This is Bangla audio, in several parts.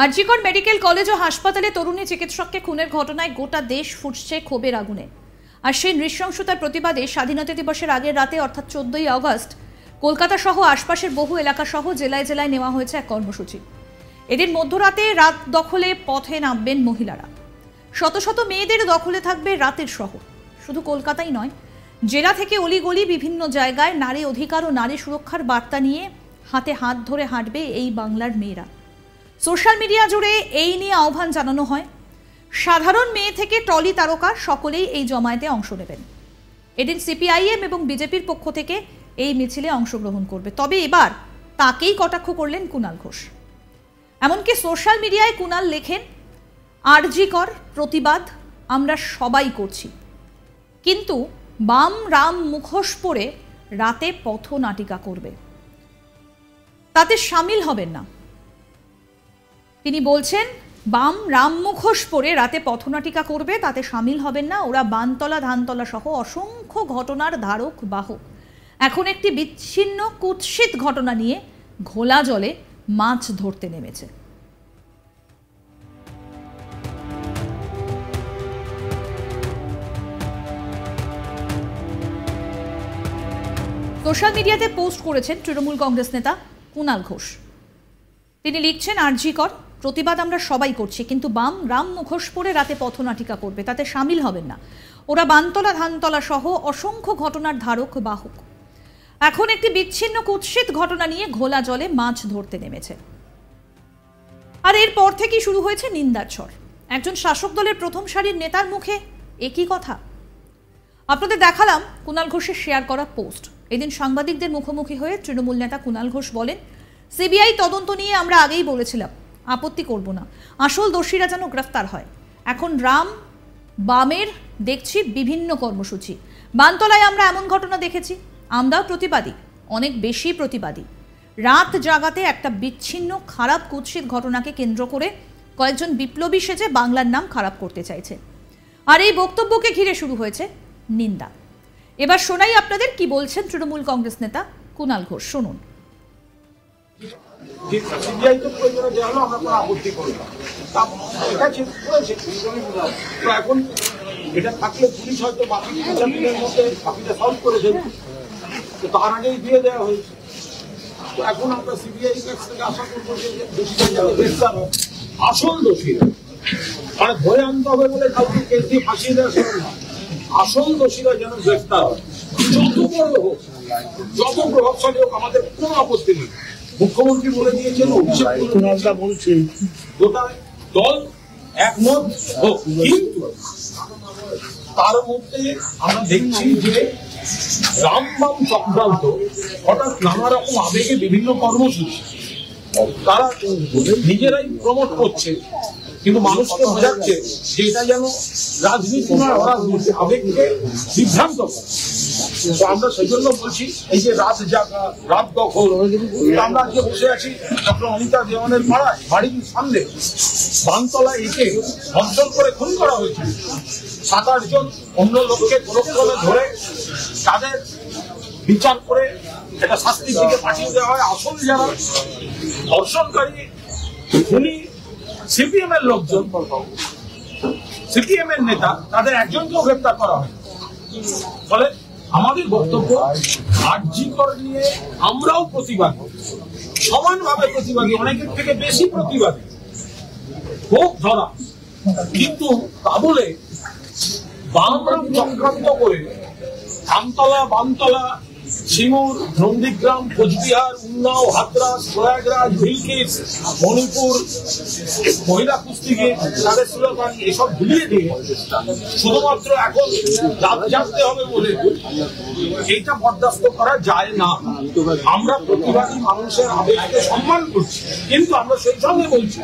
আরজিকর মেডিকেল কলেজ ও হাসপাতালে তরুণী চিকিৎসককে খুনের ঘটনায় গোটা দেশ ফুটছে ক্ষোভের আগুনে। আর সেই নৃশংসতার প্রতিবাদে স্বাধীনতা দিবসের আগের রাতে অর্থাৎ 14ই আগস্ট কলকাতা সহ আশপাশের বহু এলাকা সহ জেলায় জেলায় নেওয়া হয়েছে এক কর্মসূচি। এদিন মধ্যরাতে রাত দখলে পথে নামবেন মহিলারা। শত শত মেয়েদের দখলে থাকবে রাতের শহর। শুধু কলকাতাই নয়, জেলা থেকে অলিগলি বিভিন্ন জায়গায় নারী অধিকার ও নারী সুরক্ষার বার্তা নিয়ে হাতে হাত ধরে হাঁটবে এই বাংলার মেয়েরা। সোশ্যাল মিডিয়া জুড়ে এই নিয়ে আহ্বান জানানো হয়। সাধারণ মেয়ে থেকে ট্রলি তারকা সকলেই এই জমায়েতে অংশ নেবেন। এদিন সিপিআইএম এবং বিজেপির পক্ষ থেকে এই মিছিলে অংশগ্রহণ করবে। তবে এবার তাকেই কটাক্ষ করলেন কুণাল ঘোষ। এমনকি সোশ্যাল মিডিয়ায় কুণাল লেখেন, আরজিকর প্রতিবাদ আমরা সবাই করছি, কিন্তু বাম রাম মুখোশ পরে রাতে পথনাটিকা করবে, তাতে সামিল হবেন না। তিনি বলছেন, বাম রাম মুখোশ পরে রাতে পথনাটিকা করবে, তাতে সামিল হবেন না। ওরা বানতলা ধানতলা সহ অসংখ্য ঘটনার ধারক বাহক। এখন একটি বিচ্ছিন্ন কুৎসিত ঘটনা নিয়ে ঘোলা জলে মাছ ধরতে নেমেছে। সোশ্যাল মিডিয়াতে পোস্ট করেছেন তৃণমূল কংগ্রেস নেতা কুণাল ঘোষ। তিনি লিখছেন, আরজিকর প্রতিবাদ আমরা সবাই করছি, কিন্তু বাম রাম মুখোশ পরে রাতে পথনাটিকা করবে, তাতে সামিল হবেন না। ওরা বানতলা ধানতলা সহ অসংখ্য ঘটনার ধারক বাহক। এখন একটি বিচ্ছিন্ন কুৎসিত ঘটনা নিয়ে ঘোলা জলে মাছ ধরতে নেমেছে। আর এরপর থেকেই শুরু হয়েছে নিন্দার ঝড়। একজন শাসক দলের প্রথম সারির নেতার মুখে একই কথা। আপনাদের দেখালাম কুণাল ঘোষের শেয়ার করা পোস্ট। এদিন সাংবাদিকদের মুখোমুখি হয়ে তৃণমূল নেতা কুণাল ঘোষ বলেন, সিবিআই তদন্ত নিয়ে আমরা আগেই বলেছিলাম, আপত্তি করব না, আসল দোষীরা যেন গ্রেফতার হয়। এখন রাম বামের দেখছি বিভিন্ন কর্মসূচি। বানতলায় আমরা এমন ঘটনা দেখেছি, আমরাও প্রতিবাদী, অনেক বেশি প্রতিবাদী। রাত জাগাতে একটা বিচ্ছিন্ন খারাপ কুৎসিত ঘটনাকে কেন্দ্র করে কয়েকজন বিপ্লবী সেজে বাংলার নাম খারাপ করতে চাইছে। আর এই বক্তব্যকে ঘিরে শুরু হয়েছে নিন্দা। এবার শোনাই আপনাদের কি বলছেন তৃণমূল কংগ্রেস নেতা কুণাল ঘোষ। শুনুন। এখন এটা থাকলে পুলিশ হয়তো বাকি 5 দিনের মধ্যে বাকিটা সলভ করেছে, তো তার আগেই দিয়ে দেওয়া হয়েছে। তো এখন আমরা সিবিআই কাছ থেকে আশা করবো যে গ্রেফতার হয় আসল দোষীরা। মানে ধরে আনতে হবে বলে কাউকে কেস দিয়ে ফাঁসিয়ে দেওয়া শুরু না, আসল দোষীরা যেন গ্রেফতার হয়। যত বড় হোক, যত প্রভাবশালী হোক, আমাদের কোনো আপত্তি নেই। মুখ্যমন্ত্রী বলে দিয়েছেন, অভিষেক বলছেন, গোটা দল একমত হোক, কিন্তু তার মধ্যে আমরা দেখছি যে রামবাম চক্রান্ত হঠাৎ নানা রকম আবেগে বিভিন্ন কর্মসূচি তারা নিজেরাই প্রমোট করছে, কিন্তু মানুষকে বোঝাচ্ছে যে এটা যেন রাজনীতি নয়, অরাজনীতি, আবেগকে বিভ্রান্ত করে। তো আমরা সেই জন্য বলছি, এই যে রাত জাগা, রাত দখল, আমরা আজকে বসে আছি ডক্টর অনিতা দেওয়ানের পাড়ায়, বাড়ির সামনে বানতলা একে ধর্ষণ করে খুন করা হয়েছে। 7-8 জন অন্য লোককে কোনোক্রমে ধরে তাদের বিচার করে এটা শাস্তির দিকে পাঠিয়ে দেওয়া হয়। আসল যারা ধর্ষণকারী খুনি সিপিএম এর লোকজন, সিপিএম এর নেতা, তাদের একজনকেও গ্রেপ্তার করা হয়। ফলে আমাদের বক্তব্য, আরজিকর নিয়ে আমরাও প্রতিবাদী, সমানভাবে প্রতিবাদী, অনেকের থেকে বেশি প্রতিবাদী, হোক ধরা। কিন্তু তা বলে বামরাম চক্রান্ত করে ধানতলা, বানতলা, সিঙ্গুর, নন্দীগ্রাম, কোচবিহার, উন্নাও, হাতরাস, প্রয়াগরাজ, ভিলকিস, মণিপুর, মহিলা কুস্তিগির, সুলতান এসব ভুলিয়ে দিয়ে শুধুমাত্র এখন রাত জাগতে হবে বলে এইটা বরদাস্ত করা যায় না। আমরা প্রতিবাদী মানুষের আবেগকে সম্মান করছি, কিন্তু আমরা সেই সঙ্গে বলছি,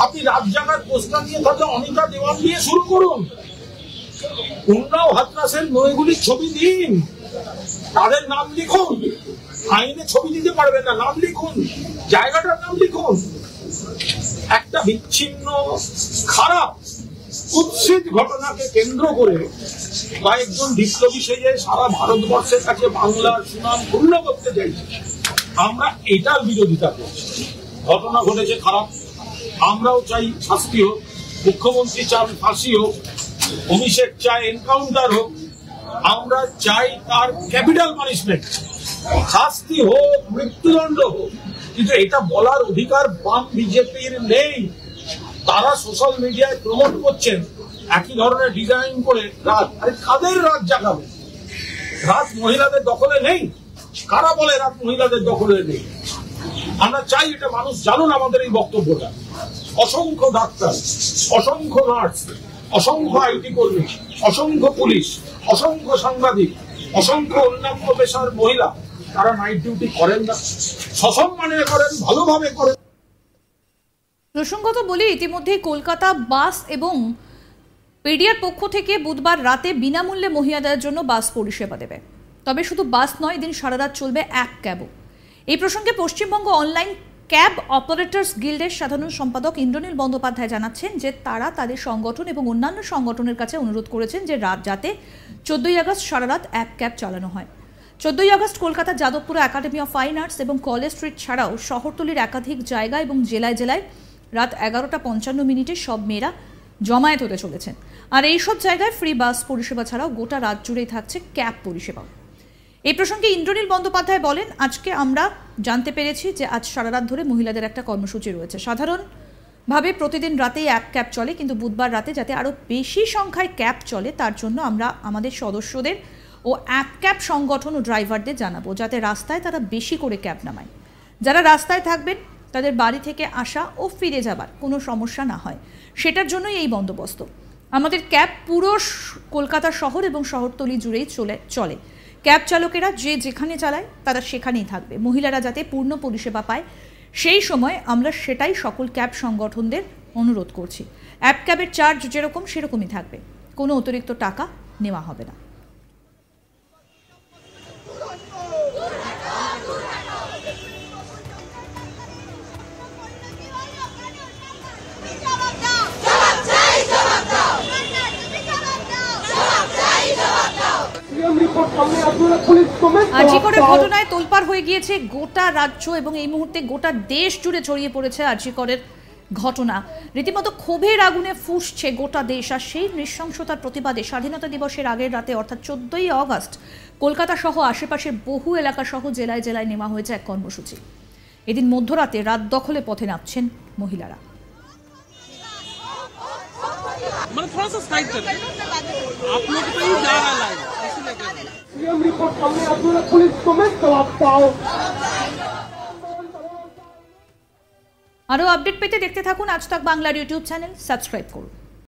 আপনি রাত জাগার পোস্টার নিয়ে তাহলে অনিতা দেওয়ান দিয়ে শুরু করুন। উন্নাও, হাতরাসের নইগুলির ছবি দিন, তাদের নাম লিখুন। আইনে ছবি দিতে পারবেন না, নাম লিখুন, জায়গাটার নাম লিখুন। একটা বিচ্ছিন্ন খারাপ কুৎসিত ঘটনাকে কেন্দ্র করে কয়েকজন বিপ্লবী সেজে সারা ভারতবর্ষের কাছে বাংলার সুনাম পূর্ণ করতে চাইছে। আমরা এটার বিরোধিতা করছি। ঘটনা ঘটেছে খারাপ, আমরাও চাই শাস্তি হোক, মুখ্যমন্ত্রী চান ফাঁসি হোক, অভিষেক চায় এনকাউন্টার হোক, আমরা চাই তার ক্যাপিটাল পানিশমেন্ট, শাস্তি হোক, মৃত্যুদণ্ড হোক। কিন্তু এটা বলার অধিকার বাম বিজেপির নেই। তারা সোশ্যাল মিডিয়ায় প্রমোট করছেন একই ধরনের ডিজাইন করে রাত। আরে কাদের রাত জাগাবে? রাত মহিলাদের দখলে নেই। কারা বলে রাত মহিলাদের দখলে নেই? আমরা চাই এটা মানুষ জানুন আমাদের এই বক্তব্যটা। অসংখ্য ডাক্তার, অসংখ্য নার্স, অসংখ্য আইটি কর্মী, অসংখ্য পুলিশ, অসংখ্য সাংবাদিক, অসংখ্য অন্যান্য পেশার মহিলা তারা নাইট ডিউটি করেন না, সসম্মানে করেন, ভালোভাবে করেন। প্রসঙ্গত বলি, ইতিমধ্যে কলকাতা বাস এবং পিডিআর পক্ষ থেকে বুধবার রাতে বিনামূল্যে মহিলাদের জন্য বাস পরিষেবা দেবে। তবে শুধু বাস নয়, এদিন সারা রাত চলবে এক ক্যাবও। এই প্রসঙ্গে পশ্চিমবঙ্গ অনলাইন ক্যাব অপারেটর্স গিল্ডের সাধারণ সম্পাদক ইন্দ্রনীল বন্দ্যোপাধ্যায় জানাচ্ছেন যে তারা তাদের সংগঠন এবং অন্যান্য সংগঠনের কাছে অনুরোধ করেছেন যে রাত যাতে 14ই আগস্ট সারা রাত এক ক্যাব চালানো হয়। 14ই আগস্ট কলকাতার Jadavpur academy of fine arts এবং কলেজ স্ট্রিট ছাড়াও শহরতলির একাধিক জায়গা এবং জেলায় জেলায় রাত 11:55 সব মেয়েরা জমায়েত হতে চলেছেন। আর এইসব জায়গায় ফ্রি বাস পরিষেবা ছাড়াও গোটা রাত জুড়েই থাকছে ক্যাব পরিষেবা। এই প্রসঙ্গে ইন্দ্রনীল বন্দ্যোপাধ্যায় বলেন, আজকে আমরা জানতে পেরেছি যে আজ সারা রাত ধরে মহিলাদের একটা কর্মসূচি রয়েছে। সাধারণভাবে প্রতিদিন রাতেই এক ক্যাব চলে, কিন্তু বুধবার রাতে যাতে আরও বেশি সংখ্যায় ক্যাব চলে তার জন্য আমরা আমাদের সদস্যদের ও এক ক্যাব সংগঠন ও ড্রাইভারদের জানাবো যাতে রাস্তায় তারা বেশি করে ক্যাব নামায়। যারা রাস্তায় থাকবেন তাদের বাড়ি থেকে আসা ও ফিরে যাবার কোনো সমস্যা না হয়, সেটার জন্যই এই বন্দোবস্ত। আমাদের ক্যাব পুরো কলকাতা শহর এবং শহরতলি জুড়েই চলে। ক্যাব চালকেরা যে যেখানে চালায় তারা সেখানেই থাকবে। মহিলারা যাতে পূর্ণ পরিষেবা পায় সেই সময় আমরা সেটাই সকল ক্যাব সংগঠনদের অনুরোধ করছি। অ্যাপ ক্যাবের চার্জ যেরকম সেরকমই থাকবে, কোনো অতিরিক্ত টাকা নেওয়া হবে না। আরজিকরের ঘটনায় তোলপাড় হয়ে গিয়েছে গোটা রাজ্য এবং এই মুহূর্তে গোটা দেশ জুড়ে ছড়িয়ে পড়েছে আরজিকরের ঘটনা। রীতিমতো ক্ষোভের আগুনে ফুঁসছে গোটা দেশ। আর সেই নৃশংসতার প্রতিবাদে স্বাধীনতা দিবসের আগের রাতে অর্থাৎ 14ই আগস্ট কলকাতা সহ আশেপাশের বহু এলাকা সহ জেলায় জেলায় নেওয়া হয়েছে এক কর্মসূচি। এদিন মধ্যরাতে রাত দখলে পথে নামছেন মহিলারা। আরো আপডেট পেতে দেখতে থাকুন আজ তাক বাংলার ইউটিউব চ্যানেল, সাবস্ক্রাইব করুন।